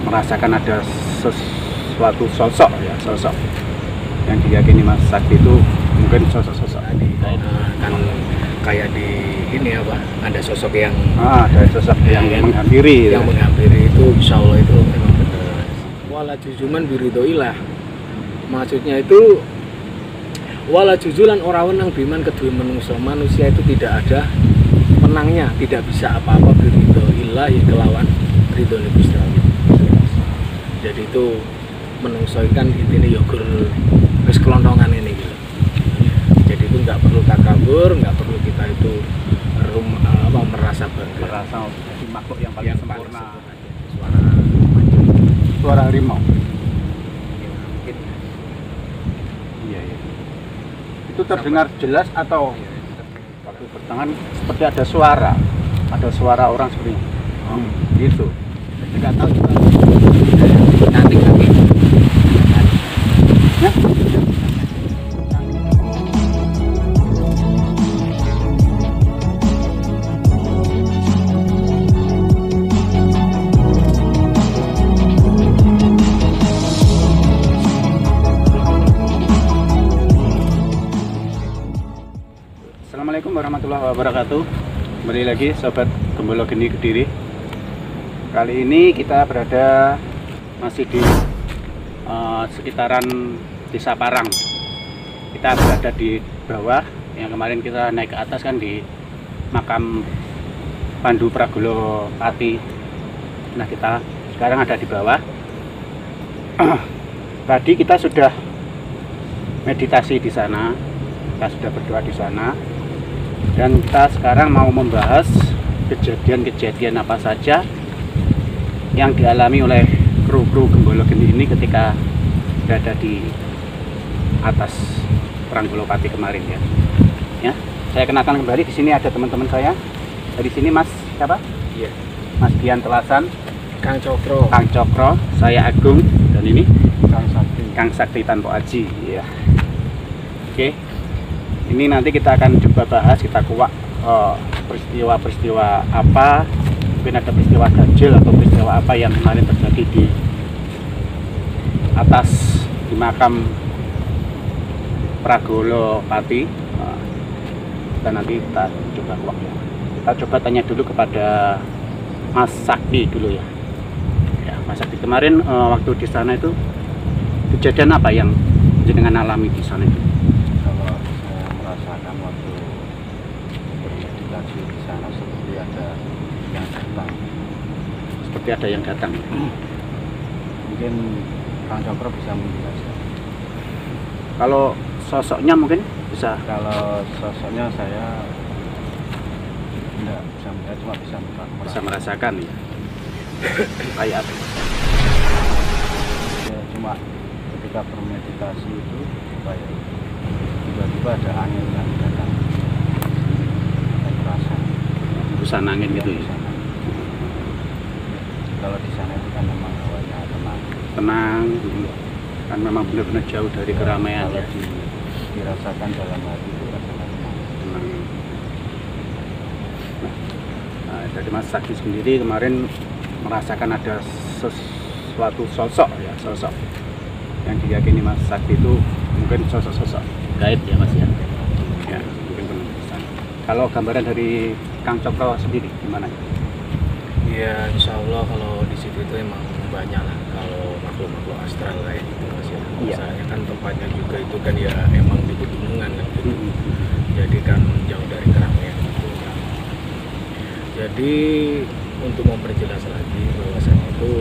merasakan ada sesuatu sosok ya, sosok yang diyakini Mas Sakti itu mungkin sosok-sosok tadi kan kayak di ini apa, ada sosok yang ada sosok yang menghampiri yang menghampiri itu, insya Allah itu memang benar. Wala jujuman biridoilah, maksudnya itu wala jujulan orang wenang biman kedua manusia itu tidak ada menangnya, tidak bisa apa-apa biridoilah kelawan ridho Gusti Allah. Jadi itu menungsoikan intinya yogur wis kelontongan ini gitu. Jadi itu nggak perlu takabur, nggak perlu kita itu merasa bangga, merasa jadi makhluk yang paling sempurna. Suara Suara harimau. mungkin Iya, iya. Itu terdengar jelas atau waktu bertangan seperti ada suara orang seperti gitu. nggak tahu juga nanti kami Ya. Assalamualaikum warahmatullahi wabarakatuh. Kembali lagi sobat Gembolo Geni Kediri. Kali ini kita berada masih di sekitaran Desa Parang. Kita berada di bawah, yang kemarin kita naik ke atas kan di makam Pandu Pragolo Pati. Nah, kita sekarang ada di bawah. Tadi kita sudah meditasi di sana, kita sudah berdoa di sana, dan kita sekarang mau membahas kejadian-kejadian apa saja yang dialami oleh kru-kru Gembolo Geni ini ketika berada di atas Pragolo Pati kemarin ya. Ya, saya kenalkan kembali, di sini ada teman-teman saya. Dari sini Mas siapa? iya, Mas Dian Telasan, Kang Cokro, Kang Cokro, saya Agung, dan ini Kang Sakti. Kang Sakti Tanpo Aji ya. Oke. Ini nanti kita akan coba bahas, kita kuak peristiwa-peristiwa apa, mungkin ada peristiwa ganjil atau peristiwa apa yang kemarin terjadi di atas di makam Pragolo Pati. Dan nanti kita coba kuak ya. Kita coba tanya dulu kepada Mas Sakti dulu ya. Ya, Mas Sakti, kemarin waktu di sana itu kejadian apa yang jenengan alami di sana itu? Kalau saya merasakan waktu bermeditasi di sana seperti ada yang datang. Seperti ada yang datang. Mungkin Kang Cokro bisa menjelaskan. Kalau sosoknya mungkin bisa. Kalau sosoknya saya tidak bisa melihat, cuma bisa Merasakan ya. Kayak apa? Ya, cuma ketika bermeditasi itu kayak tiba-tiba ada angin yang datang. Saya terasa Busan angin gitu ya. Kalau di sana itu kan memang hawanya tenang. Tenang, kan memang benar-benar jauh dari keramaian Kalau ya. dirasakan dalam hati itu rasakan tenang. Tenang. Nah, dari Mas Sakti sendiri kemarin merasakan ada sesuatu sosok ya, sosok yang diyakini Mas Sakti itu mungkin sosok-sosok gaib ya Mas ya. Ya, mungkin penebusan. Kalau gambaran dari Kang Cokro sendiri gimana? Iya, insya Allah kalau di situ itu emang banyak lah kalau makhluk-makhluk astral kayak gitu Mas ya. Iya. Misalnya kan tempatnya juga itu kan ya emang di pegunungan kan gitu. Jadi kan jauh dari keramaian gitu. Jadi untuk memperjelas lagi bahwasanya itu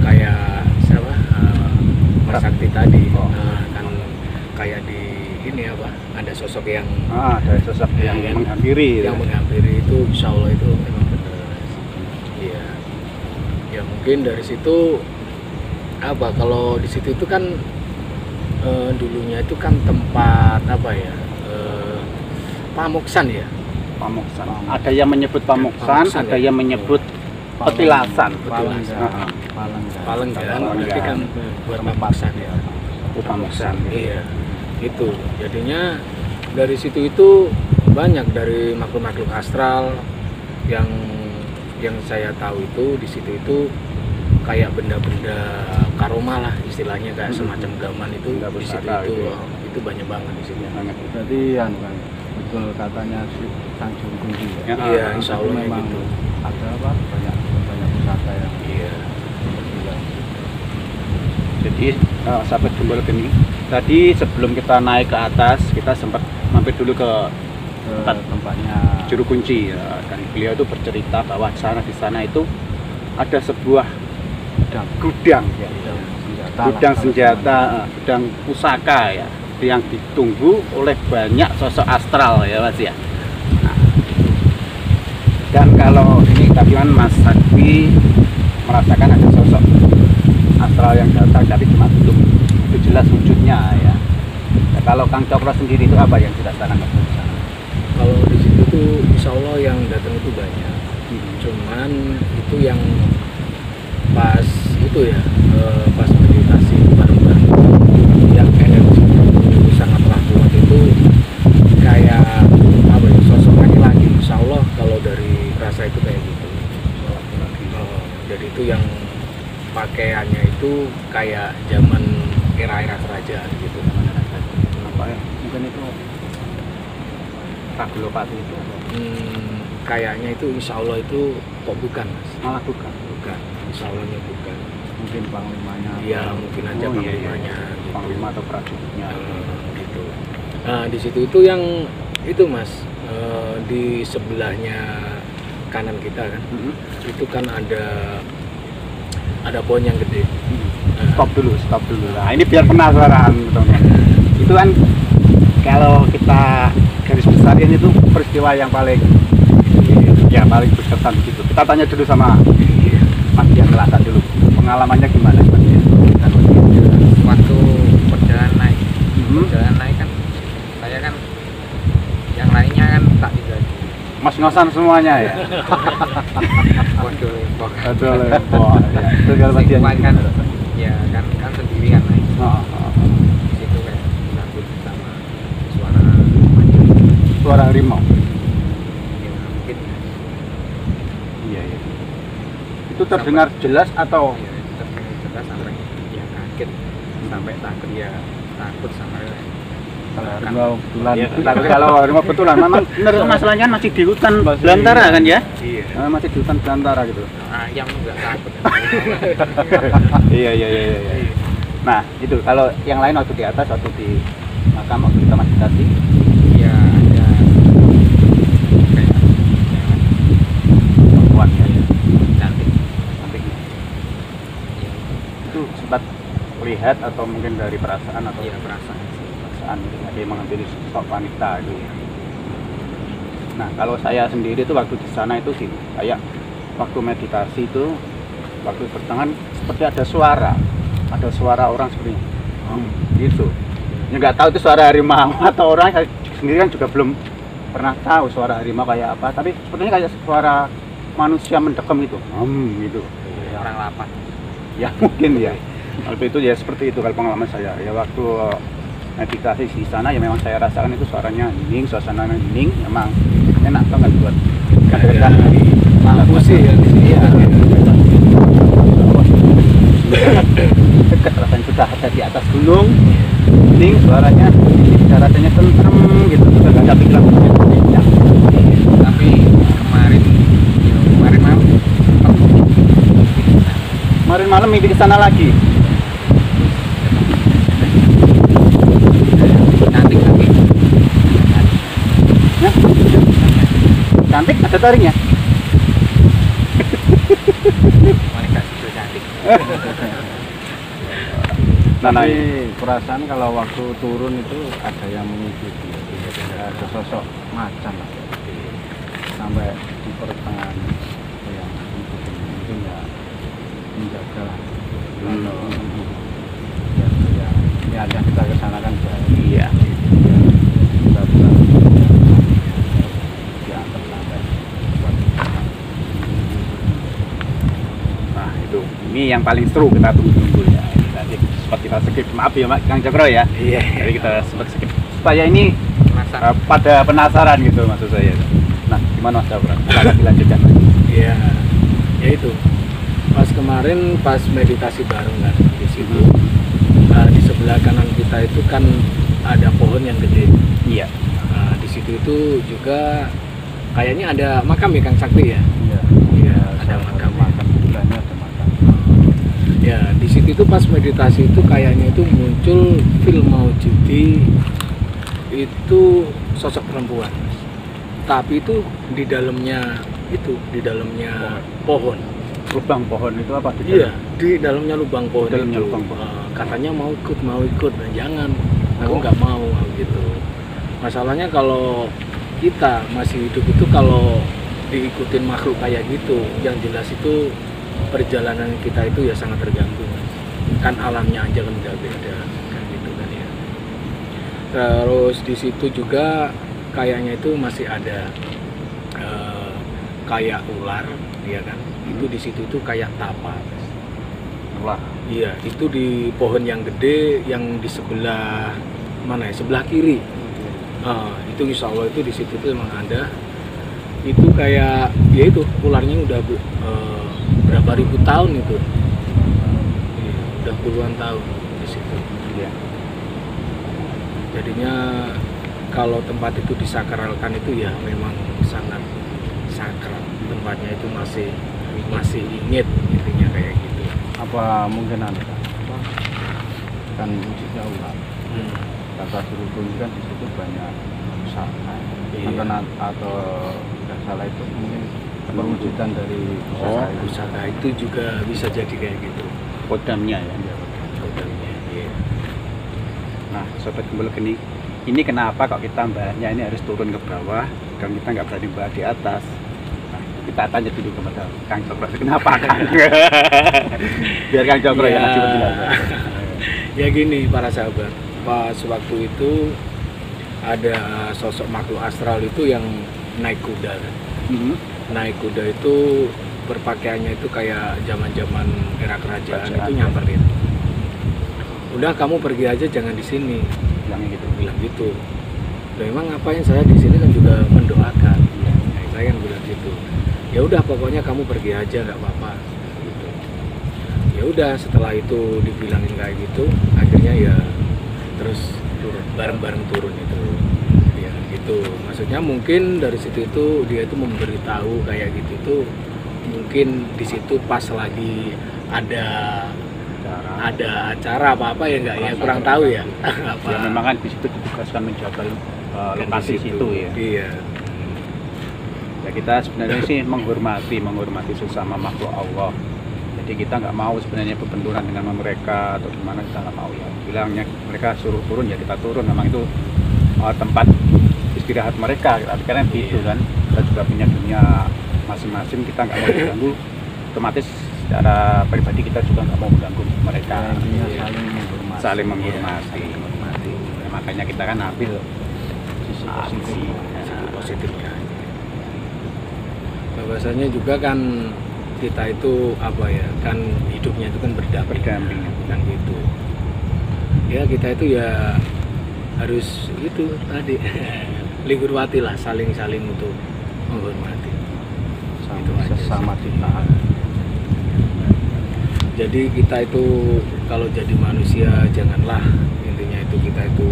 kayak siapa Mas Sakti tadi kan kayak di ini apa, ada sosok yang Ada sosok yang menghampiri. yang menghampiri itu, insya Allah itu memang benar. Iya, ya mungkin dari situ apa, kalau di situ itu kan dulunya itu kan tempat apa ya, pamuksan ya. Pamuksan. Ada yang menyebut pamuksan, Pamuksan, ada ya. yang menyebut petilasan. Paling kan berarti kan buat pamuksan ya. Itu pamuksan. Iya, itu jadinya dari situ itu banyak dari makhluk-makhluk astral yang saya tahu itu di situ itu kayak benda-benda karoma lah istilahnya, kayak semacam gaman itu Benda di situ pusaka itu, gitu ya. itu banyak banget di situ. Banget. Jadi kan betul katanya si Sang Juru Kunci Ya, ya. Iya, insya Allah kayak Memang gitu. ada apa banyak pusaka yang Iya. gila. Jadi sahabat Gembul Geni, tadi sebelum kita naik ke atas kita sempat mampir dulu ke Ke Tempat tempatnya Juru Kunci ya, dan beliau itu bercerita bahwa di sana itu ada sebuah gudang ya, senjata. gudang lah, senjata, gudang pusaka ya, yang ditunggu oleh banyak sosok astral ya Mas ya. Nah, dan kalau ini tadi kan Mas Sakti merasakan ada sosok astral yang datang, tapi cuma belum itu jelas wujudnya ya. Nah, kalau Kang Cokro sendiri itu apa yang dirasakan Mas? Kalau di situ tuh insya Allah yang datang itu banyak. Cuman itu yang pas itu ya, pas meditasi bareng-bareng yang energi itu sangatlah kuat, itu kayak apa ya, sosok laki-laki. Insya Allah kalau dari rasa itu kayak gitu. Jadi itu yang pakaiannya itu kayak zaman era-era kerajaan gitu. Apa ya? Mungkin itu Ragulopati itu Kayaknya itu insya Allah itu kok bukan Mas. malah bukan. Bukan, insya Allahnya bukan. mungkin panglimanya. Iya, mungkin aja Oh, iya, iya. panglimanya gitu. Panglima atau prajuritnya. Gitu. Nah di situ itu yang itu Mas, di sebelahnya kanan kita kan, Mhm. itu kan ada pohon yang gede. Stop dulu. Nah, ini biar penasaran teman-teman. Itu kan kalau kita garis besarin itu peristiwa yang paling berkesan gitu. Kita tanya dulu sama Mas Dian Melasa dulu. Pengalamannya gimana Mas Dian? Waktu perjalanan naik Mhm. kan saya kan yang lainnya kan tak tinggal di Mas ngosan semuanya ya. Pondok Lempok. Aduh lempok. Ya, itu kalau Mas Dian. Sekuat kan ya kan sendiri kan naik Oh. di situ kayak takut sama suara macam Suara harimau. mungkin Iya. Itu terdengar jelas atau ya terdengar jelas sampai ya kaget sampai takut ya takut sama Kalau kebetulan ya, tapi kalau harimau betulan memang benar masalahnya kan masih di hutan Masih- belantara kan ya? Iya. Masih di hutan belantara gitu. ayam juga takut. Iya. Nah, itu kalau yang lain waktu di atas, waktu di makam, waktu kita meditasi, Ya ada kayak perempuan ya, cantik. cantiknya. Itu sempat lihat atau mungkin dari perasaan atau Iya perasaan. perasaan gitu, dia mengambil sosok wanita itu. Nah, kalau saya sendiri itu waktu di sana itu sih, kayak waktu meditasi itu, waktu bertangan seperti ada suara orang seperti gitu. Ya nggak tahu itu suara harimau atau orang, saya sendiri kan juga belum pernah tahu suara harimau kayak apa, tapi sepertinya kayak suara manusia mendekem itu, gitu. Orang lapar. Ya mungkin ya. Waktu itu ya seperti itu kalau pengalaman saya. Ya waktu meditasi di sana ya memang saya rasakan itu suaranya hening, suasananya hening, memang enak banget buat kadang-kadang di Lampu sih ya di sini. Iya. Dekat rasanya sudah ada di atas gunung, hening suaranya, rasanya tentrem gitu, sudah nggak ada pikiran berpikir. Tapi kemarin malam Kemarin malam mimpi ke sana lagi. cantik tapi Ya. Cantik, ada taringnya. wanita itu cantik. Nah, Tapi perasaan kalau waktu turun itu ada yang mengikuti, ada sosok macan lah. Sampai di pertengahan ada yang mengikuti, mungkin ya menjaga lah. Ya kita ke sana kan Iya. kita diantar sampai Nah itu, ini yang paling seru kita tunggu ya. Tadi sempat kita skip, maaf ya Kang Cokro ya. Iya. Jadi kita sempat skip supaya ini Penasaran. pada penasaran gitu maksud saya. Nah gimana Mas Cokro? Silakan dilanjutkan. Iya. Ya itu. Pas kemarin pas meditasi bareng kan di situ. Di sebelah kanan kita itu kan ada pohon yang gede. Iya. Nah, di situ itu juga kayaknya ada makam ya Kang Sakti ya. Iya. Iya, ada makam. Sebelahnya ada makam. Ya, di situ itu pas meditasi itu kayaknya itu muncul film Maujudi itu sosok perempuan. Tapi itu di dalamnya pohon. Lubang pohon itu apa? Iya, di dalamnya lubang pohon Dalamnya itu. lubang pohon. Katanya mau ikut, nah, jangan. Aku nggak mau gitu. Masalahnya kalau kita masih hidup itu kalau diikutin makhluk kayak gitu, yang jelas itu perjalanan kita itu ya sangat terganggu. Kan alamnya aja kan udah beda, kan gitu kan ya. Terus di situ juga kayaknya itu masih ada kayak ular, ya kan? Itu di situ itu kayak tapa. Wah, Iya, itu di pohon yang gede yang di sebelah mana ya? Sebelah kiri. Itu insya Allah itu di situ tuh emang ada. Itu kayak ya itu ularnya udah berapa ribu tahun itu. Iya, udah puluhan tahun di situ. Iya. Jadinya kalau tempat itu disakralkan itu ya memang sangat sakral. Tempatnya itu masih ingit intinya kayak gitu. apa mungkin ada kan wujudnya ular. Kata Surubun kan di situ banyak pusaka. Iya. Mungkin atau tidak salah itu mungkin perwujudan dari pusaka itu. Pusaka itu juga bisa jadi kayak gitu. Kodamnya ya. Kodamnya, iya. Nah, sobat gembel geni, ini kenapa kok kita mbahnya ini harus turun ke bawah dan kita nggak berani mbah di atas? Nah, kita tanya dulu kepada Kang Cokro, kenapa Kang? Biar Kang Cokro yang ngasih penjelasan. Ya gini para sahabat, pas waktu itu ada sosok makhluk astral itu yang naik kuda. Naik kuda itu berpakaiannya itu kayak zaman-zaman era kerajaan itu nyamperin. Udah kamu pergi aja, jangan di sini. Bilang gitu. Loh, emang ngapain, saya di sini kan juga mendoakan. Saya kan bilang gitu. Ya udah pokoknya kamu pergi aja nggak apa-apa. Gitu. Ya udah setelah itu dibilangin kayak gitu, akhirnya ya terus bareng-bareng turun itu. Ya gitu. Maksudnya mungkin dari situ itu dia itu memberitahu kayak gitu itu mungkin di situ pas lagi ada acara apa ya enggak ya, kurang tahu ya. Ya memang kan di situ ditugaskan menjaga lokasi situ ya. Iya. Ya kita sebenarnya sih menghormati sesama makhluk Allah. Jadi kita nggak mau sebenarnya berbenturan dengan mereka atau gimana, kita nggak mau ya. Bilangnya mereka suruh turun ya kita turun. Memang itu tempat istirahat mereka. Karena gitu kan. Kita juga punya dunia masing-masing, kita nggak mau diganggu. Otomatis secara pribadi kita juga nggak mau mengganggu mereka. Saling menghormati. Ya, makanya kita kan ambil sisi positifnya. Bahwasanya juga kan kita itu apa ya, kan hidupnya itu kan berdamping kan gitu. Ya kita itu ya harus itu tadi ligurwati lah, saling untuk menghormati. Itu aja sesama kita. Jadi kita itu kalau jadi manusia janganlah intinya itu kita itu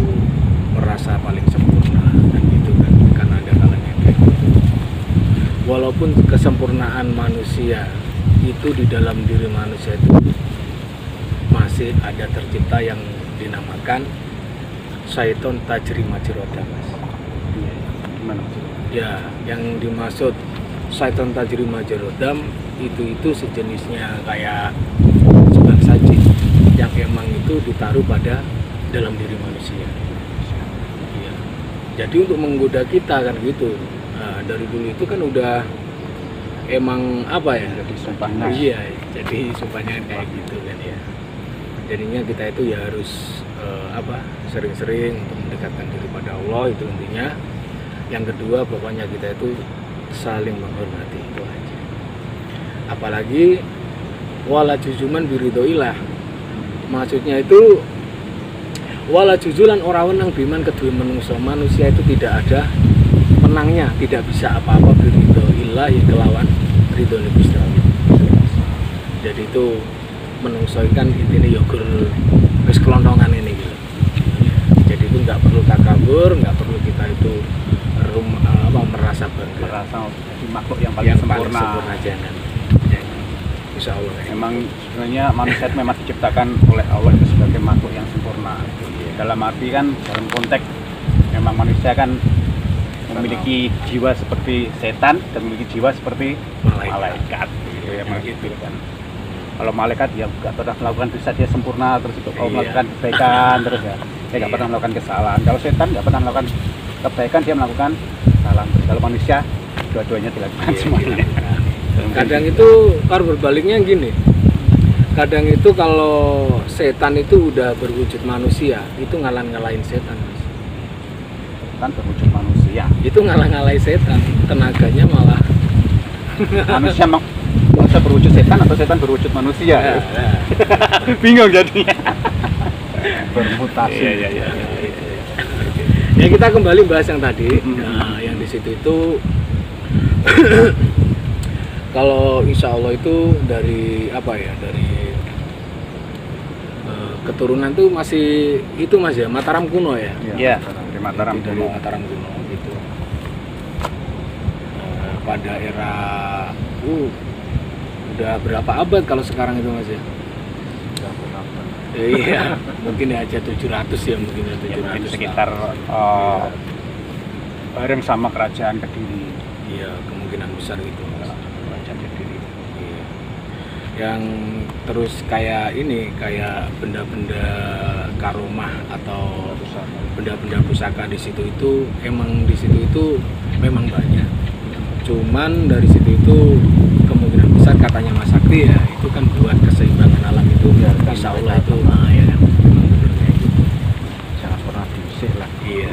merasa paling sempurna dan gitu kan ada kalanya kayak gitu. Walaupun kesempurnaan manusia itu di dalam diri manusia itu masih ada tercipta yang dinamakan syaiton tajri majroda, Mas. Gimana? Ya, yang dimaksud syaiton tajri majrodam itu sejenisnya kayak sebangsa jin yang emang itu ditaruh pada dalam diri manusia. Iya. Jadi untuk menggoda kita kan gitu. Nah, dari dulu itu kan udah emang apa ya? Jadi sumpahnya. Iya, jadi sumpahnya kayak gitu kan ya. Jadinya kita itu ya harus sering-sering untuk mendekatkan diri pada Allah, itu intinya. Yang kedua pokoknya kita itu saling menghormati, itu aja. Apalagi wala jujuman biridoilah, maksudnya itu wala jujulan orang wenang biman kedua manusia itu tidak ada menangnya, tidak bisa apa-apa biridoilah kelawan ridho Gusti Allah. Jadi itu menungsoikan ini yogur wis kelontongan ini gitu. Jadi itu nggak perlu takabur, nggak perlu kita itu merasa bangga. Merasa jadi makhluk yang paling sempurna. Jangan. Insya Allah. Memang sebenarnya manusia itu memang diciptakan oleh Allah itu sebagai makhluk yang sempurna. Dalam arti kan dalam konteks memang manusia kan memiliki jiwa seperti setan dan memiliki jiwa seperti malaikat. Gitu ya, gitu kan. Kalau malaikat ya nggak pernah melakukan dosa, dia sempurna terus itu kalau melakukan kebaikan terus ya, dia nggak pernah melakukan kesalahan. Kalau setan nggak pernah melakukan kebaikan, dia melakukan kesalahan. Kalau manusia dua-duanya dilakukan semuanya. Kadang itu kalau berbaliknya gini, kadang itu kalau setan itu udah berwujud manusia, itu ngalah-ngalahin setan, Mas. Setan berwujud manusia, itu ngalah-ngalahin setan, tenaganya malah manusia berwujud setan atau setan berwujud manusia. Bingung jadinya. Bermutasi. Iya. Ya kita kembali bahas yang tadi. Nah, yang di situ itu kalau insya Allah itu dari apa ya, dari keturunan tuh masih itu Mas ya, Mataram kuno ya. Iya, dari Mataram Dari kuno. Mataram kuno gitu. Pada era udah berapa abad kalau sekarang itu Mas ya? Iya, mungkin aja 700 ya, mungkin ya 700 Ya, mungkin tahun. sekitar bareng sama kerajaan Kediri. Iya, kemungkinan besar gitu. Kerajaan Kediri. Iya. Yang terus kayak ini, kayak benda-benda karomah atau benda-benda pusaka di situ itu emang di situ itu memang banyak. Cuman dari situ itu kemungkinan besar katanya Mas Sakti ya, itu kan buat keseimbangan alam itu Biarkan insya Allah mereka itu ya kan. Jangan pernah diusir lah. Iya,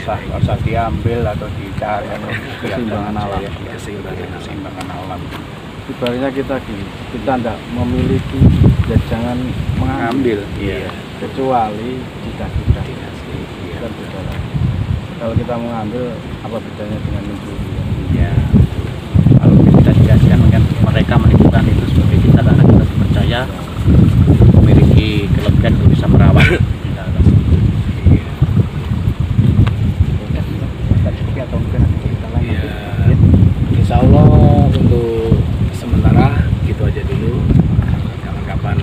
Nggak usah diambil atau dicari atau Keseimbangan alam. Keseimbangan alam. Ibaratnya kita gini, kita tidak memiliki, ya jangan mengambil. Iya. Kecuali jika sudah dikasih. Kan sudah lah. Kalau kita mengambil, apa bedanya dengan mencuri? Iya. Kalau kita dikasihkan mungkin mereka menipukan itu sebagai kita karena kita percaya memiliki kelebihan untuk bisa merawat. Ya, insya Allah untuk sementara gitu aja dulu. Kapan-kapan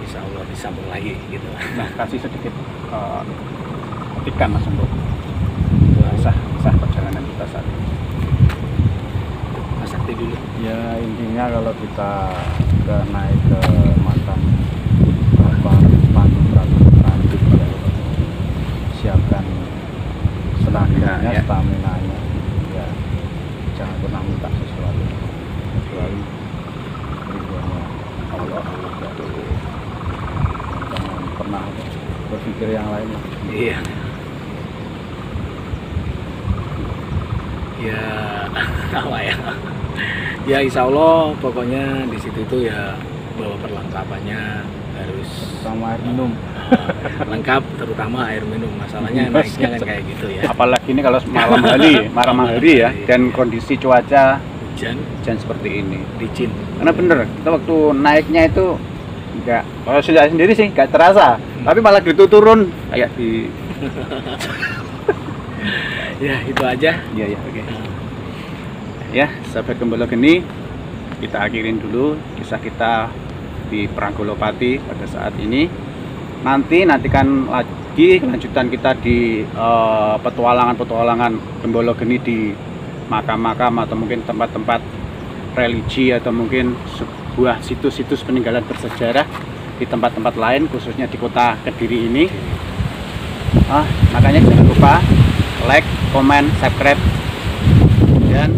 insya Allah disambung lagi gitu. Nah, kasih sedikit ketikan Mas untuk sah perjalanan kita saat ini. Mas Sakti dulu. Ya intinya kalau kita naik ke makam transit ya, siapkan tenaganya, Ya. stamina-nya, ya jangan pernah minta sesuatu kecuali ridhonya Allah. Jangan pernah berpikir yang lain lah. Iya. Ya apa ya? Ya insya Allah pokoknya di situ itu ya bawa perlengkapannya harus Sama air minum. lengkap, terutama air minum. Masalahnya naiknya kan kayak gitu ya. Apalagi ini kalau malam hari ya, dan kondisi cuaca Hujan, seperti ini. licin. Karena bener, kita waktu naiknya itu enggak, kalau saya sendiri sih enggak terasa, tapi malah gitu turun kayak di. Ya itu aja. Iya, oke. Ya, sahabat Gembala Geni, kita akhirin dulu kisah kita di Pranggolopati pada saat ini. Nantikan lagi kelanjutan kita di petualangan Gembala Geni di makam-makam atau mungkin tempat-tempat religi atau mungkin sebuah situs-situs peninggalan bersejarah di tempat-tempat lain, khususnya di kota Kediri ini. Makanya jangan lupa like, comment, subscribe, dan